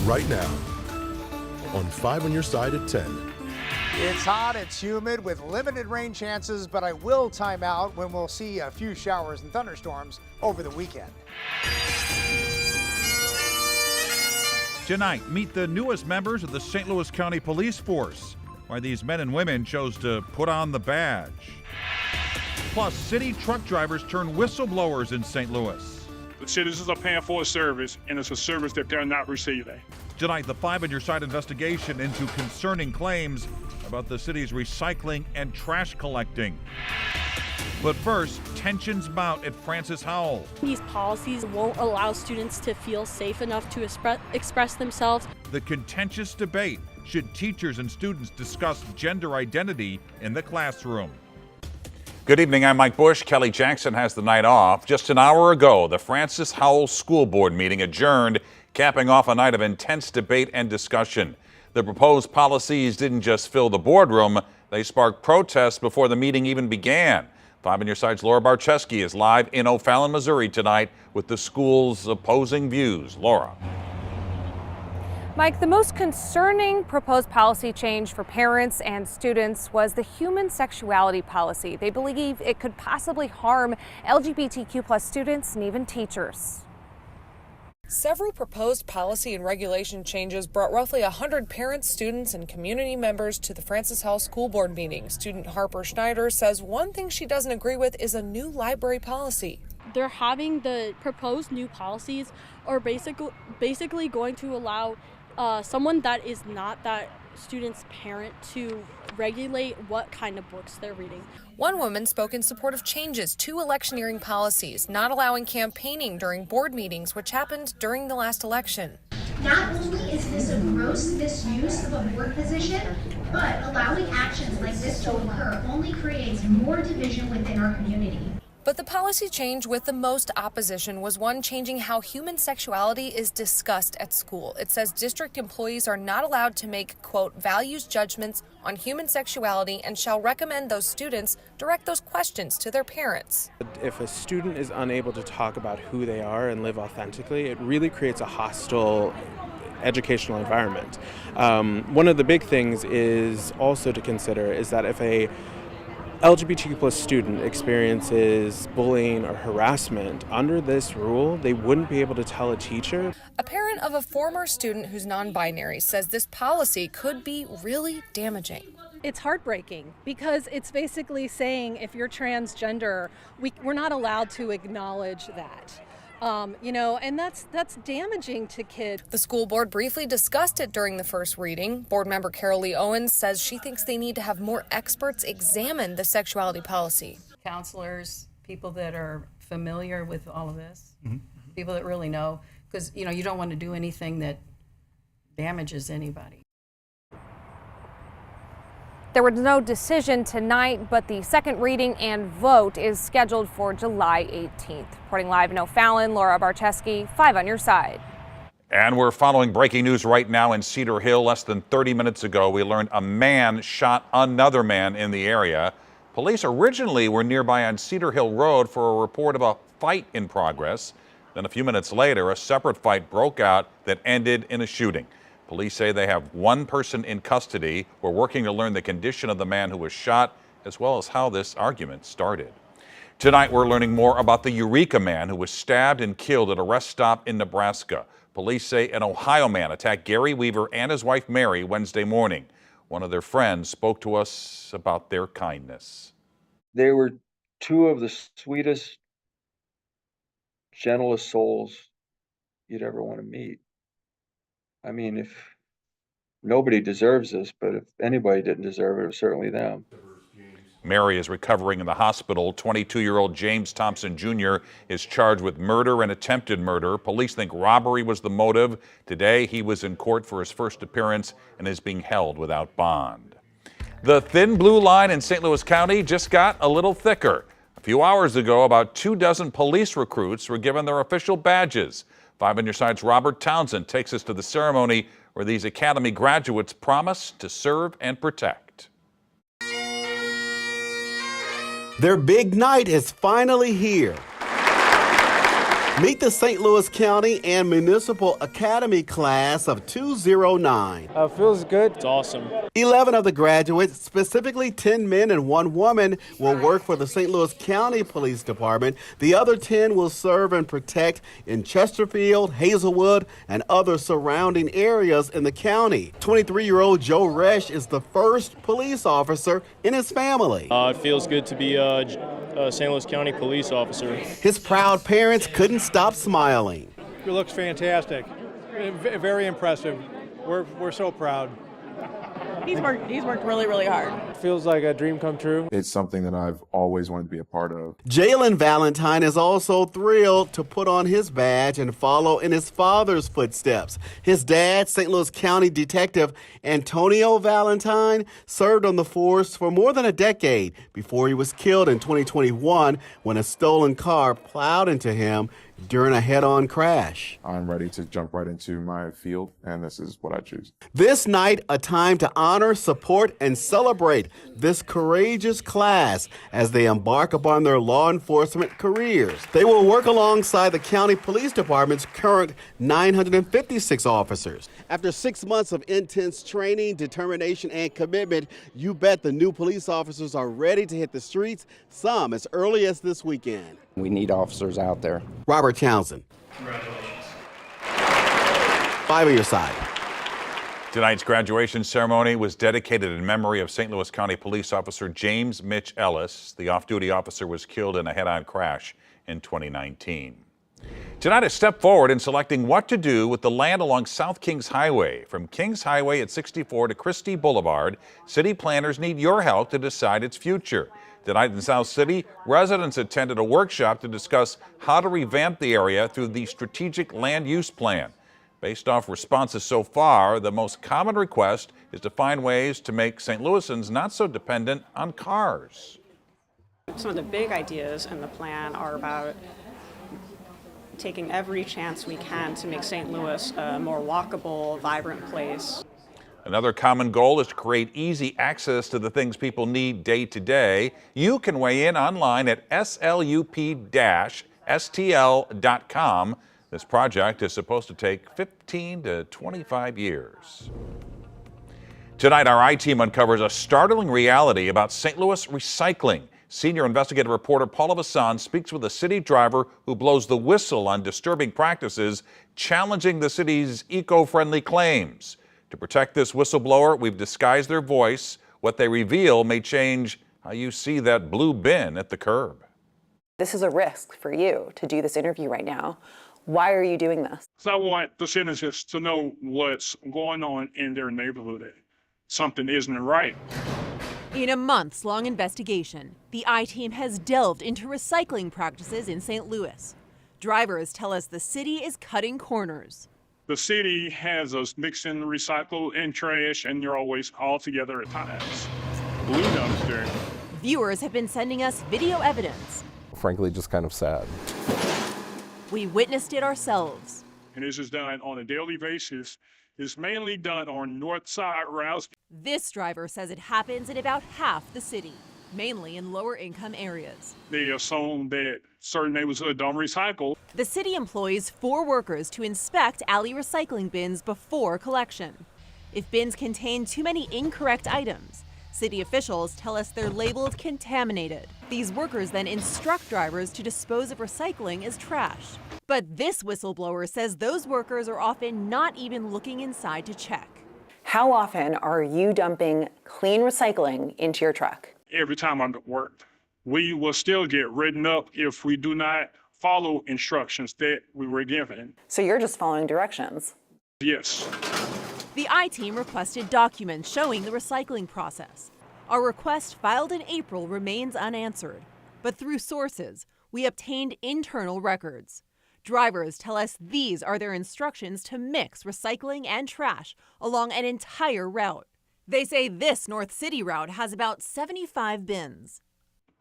right now on 5 on Your Side at 10. It's hot, it's humid with limited rain chances, but I will time out when we'll see a few showers and thunderstorms over the weekend. Tonight, meet the newest members of the St. Louis County Police Force, why these men and women chose to put on the badge. Plus, city truck drivers turn whistleblowers in St. Louis. The citizens are paying for a service, and it's a service that they're not receiving. Tonight, the 5 on Your Side investigation into concerning claims about the city's recycling and trash collecting. But first, tensions mount at Francis Howell. These policies won't allow students to feel safe enough to express themselves. The contentious debate: should teachers and students discuss gender identity in the classroom? Good evening, I'm Mike Bush. Kelly Jackson has the night off. Just an hour ago, the Francis Howell School Board meeting adjourned, capping off a night of intense debate and discussion. The proposed policies didn't just fill the boardroom, they sparked protests before the meeting even began. 5 on Your Side's Laura Barczewski is live in O'Fallon, Missouri tonight with the school's opposing views. Laura. Mike, the most concerning proposed policy change for parents and students was the human sexuality policy. They believe it could possibly harm LGBTQ+ students and even teachers. Several proposed policy and regulation changes brought roughly 100 parents, students, and community members to the Francis Howell School Board meeting. Student Harper Schneider says one thing she doesn't agree with is a new library policy. They're having the proposed new policies are basically going to allow someone that is not that student's parent to regulate what kind of books they're reading. One woman spoke in support of changes to electioneering policies, not allowing campaigning during board meetings, which happened during the last election. Not only is this a gross misuse of a board position, but allowing actions like this to occur only creates more division within our community. But the policy change with the most opposition was one changing how human sexuality is discussed at school. It says district employees are not allowed to make, quote, values judgments on human sexuality and shall recommend those students direct those questions to their parents. If a student is unable to talk about who they are and live authentically, it really creates a hostile educational environment. One of the big things is also to consider is that if a LGBTQ+ student experiences bullying or harassment, under this rule, they wouldn't be able to tell a teacher. A parent of a former student who's non-binary says this policy could be really damaging. It's heartbreaking because it's basically saying if you're transgender, we're not allowed to acknowledge that. And that's damaging to kids. The school board briefly discussed it during the first reading. Board member Carol Lee Owens says she thinks they need to have more experts examine the sexuality policy. Counselors, people that are familiar with all of this, people that really know, because you don't want to do anything that damages anybody. There was no decision tonight, but the second reading and vote is scheduled for July 18th. Reporting live in O'Fallon, Laura Barczewski, 5 on Your Side. And we're following breaking news right now in Cedar Hill. Less than 30 minutes ago, we learned a man shot another man in the area. Police originally were nearby on Cedar Hill Road for a report of a fight in progress. Then a few minutes later, a separate fight broke out that ended in a shooting. Police say they have one person in custody. We're working to learn the condition of the man who was shot, as well as how this argument started. Tonight, we're learning more about the Eureka man who was stabbed and killed at a rest stop in Nebraska. Police say an Ohio man attacked Gary Weaver and his wife Mary Wednesday morning. One of their friends spoke to us about their kindness. They were two of the sweetest, gentlest souls you'd ever want to meet. I mean, if nobody deserves this, but if anybody didn't deserve it, it was certainly them. Mary is recovering in the hospital. 22-year-old James Thompson Jr. is charged with murder and attempted murder. Police think robbery was the motive. Today, he was in court for his first appearance and is being held without bond. The thin blue line in St. Louis County just got a little thicker. A few hours ago, about 24 police recruits were given their official badges. 5 on Your Side's Robert Townsend takes us to the ceremony where these academy graduates promise to serve and protect. Their big night is finally here. Meet the St. Louis County and Municipal Academy class of 209. Feels good. It's awesome. 11 of the graduates, specifically 10 men and 1 woman, will work for the St. Louis County Police Department. The other 10 will serve and protect in Chesterfield, Hazelwood, and other surrounding areas in the county. 23-year-old Joe Resch is the first police officer in his family. It feels good to be a St. Louis County police officer. His proud parents couldn't stop smiling. It looks fantastic. Very impressive. We're so proud. He's worked really, really hard. It feels like a dream come true. It's something that I've always wanted to be a part of. Jalen Valentine is also thrilled to put on his badge and follow in his father's footsteps. His dad, St. Louis County Detective Antonio Valentine, served on the force for more than a decade before he was killed in 2021 when a stolen car plowed into him during a head-on crash. I'm ready to jump right into my field, and this is what I choose. This night, a time to honor, support, and celebrate this courageous class as they embark upon their law enforcement careers. They will work alongside the County Police Department's current 956 officers. After 6 months of intense training, determination, and commitment, you bet the new police officers are ready to hit the streets, some as early as this weekend. We need officers out there. Robert Townsend. Congratulations. 5 on your side. Tonight's graduation ceremony was dedicated in memory of St. Louis County Police Officer James Mitch Ellis. The off-duty officer was killed in a head-on crash in 2019. Tonight, a step forward in selecting what to do with the land along South Kings Highway. From Kings Highway at 64 to Christie Boulevard, city planners need your help to decide its future. Tonight in South City, residents attended a workshop to discuss how to revamp the area through the Strategic Land Use Plan. Based off responses so far, the most common request is to find ways to make St. Louisans not so dependent on cars. Some of the big ideas in the plan are about taking every chance we can to make St. Louis a more walkable, vibrant place. Another common goal is to create easy access to the things people need day to day. You can weigh in online at slup-stl.com. This project is supposed to take 15 to 25 years. Tonight, our I-Team uncovers a startling reality about St. Louis recycling. Senior investigative reporter Paula Vassan speaks with a city driver who blows the whistle on disturbing practices, challenging the city's eco-friendly claims. To protect this whistleblower, we've disguised their voice. What they reveal may change how you see that blue bin at the curb. This is a risk for you to do this interview right now. Why are you doing this? So I want the citizens to know what's going on in their neighborhood. Something isn't right. In a months-long investigation, the I-Team has delved into recycling practices in St. Louis. Drivers tell us the city is cutting corners. The city has us mixing recycle and trash, and they're always all together at times. Blue dumpster. Viewers have been sending us video evidence. Frankly, just kind of sad. We witnessed it ourselves. And this is done on a daily basis. It's mainly done on north side routes. This driver says it happens in about half the city, mainly in lower income areas. They assume that certain neighborhoods don't recycle. The city employs 4 workers to inspect alley recycling bins before collection. If bins contain too many incorrect items, city officials tell us they're labeled contaminated. These workers then instruct drivers to dispose of recycling as trash. But this whistleblower says those workers are often not even looking inside to check. How often are you dumping clean recycling into your truck? Every time I'm at work. We will still get written up if we do not follow instructions that we were given. So you're just following directions? Yes. The I-Team requested documents showing the recycling process. Our request filed in April remains unanswered, but through sources, we obtained internal records. Drivers tell us these are their instructions to mix recycling and trash along an entire route. They say this North City route has about 75 bins.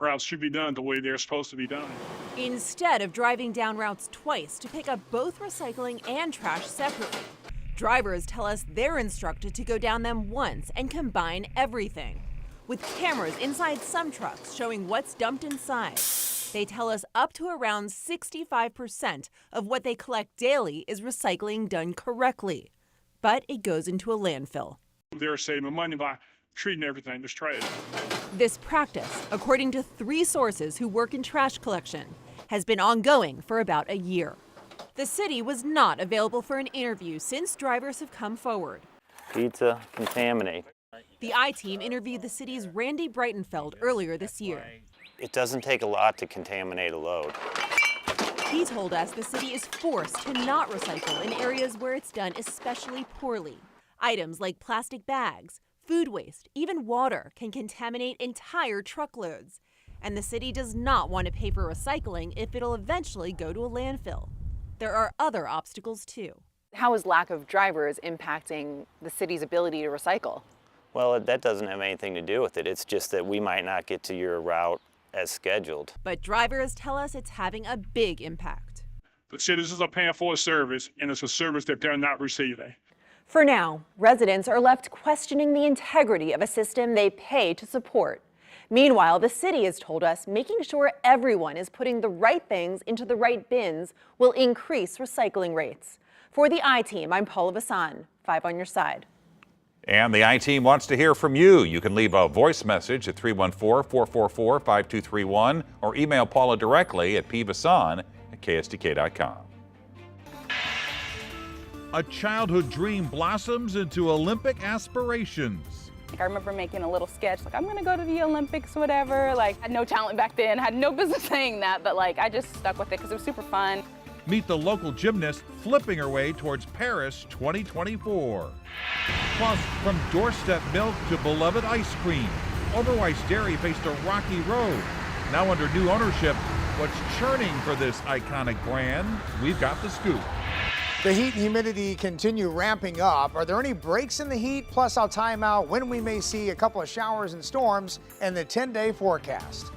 Routes should be done the way they're supposed to be done. Instead of driving down routes twice to pick up both recycling and trash separately, drivers tell us they're instructed to go down them once and combine everything, with cameras inside some trucks showing what's dumped inside. They tell us up to around 65% of what they collect daily is recycling done correctly, but it goes into a landfill. They're saving money by treating everything as trash. This practice, according to 3 sources who work in trash collection, has been ongoing for about a year. The city was not available for an interview since drivers have come forward. Pizza, contaminate. The I-Team interviewed the city's Randy Breitenfeld earlier this year. It doesn't take a lot to contaminate a load. He told us the city is forced to not recycle in areas where it's done especially poorly. Items like plastic bags, food waste, even water can contaminate entire truckloads. And the city does not want to pay for recycling if it'll eventually go to a landfill. There are other obstacles too. How is lack of drivers impacting the city's ability to recycle? Well, that doesn't have anything to do with it. It's just that we might not get to your route as scheduled. But drivers tell us it's having a big impact. The citizens are paying for a service, and it's a service that they're not receiving. For now, residents are left questioning the integrity of a system they pay to support. Meanwhile, the city has told us making sure everyone is putting the right things into the right bins will increase recycling rates. For the I-Team, I'm Paula Vassan, 5 on your side. And the I-Team wants to hear from you. You can leave a voice message at 314-444-5231 or email Paula directly at pvasan@ksdk.com. A childhood dream blossoms into Olympic aspirations. I remember making a little sketch, like, I'm gonna go to the Olympics, whatever. Like, I had no talent back then, had no business saying that, but like, I just stuck with it because it was super fun. Meet the local gymnast flipping her way towards Paris 2024. Plus, from doorstep milk to beloved ice cream, Overweiss Dairy faced a rocky road. Now under new ownership, what's churning for this iconic brand? We've got the scoop. The heat and humidity continue ramping up. Are there any breaks in the heat? Plus, I'll time out when we may see a couple of showers and storms and the 10-day forecast.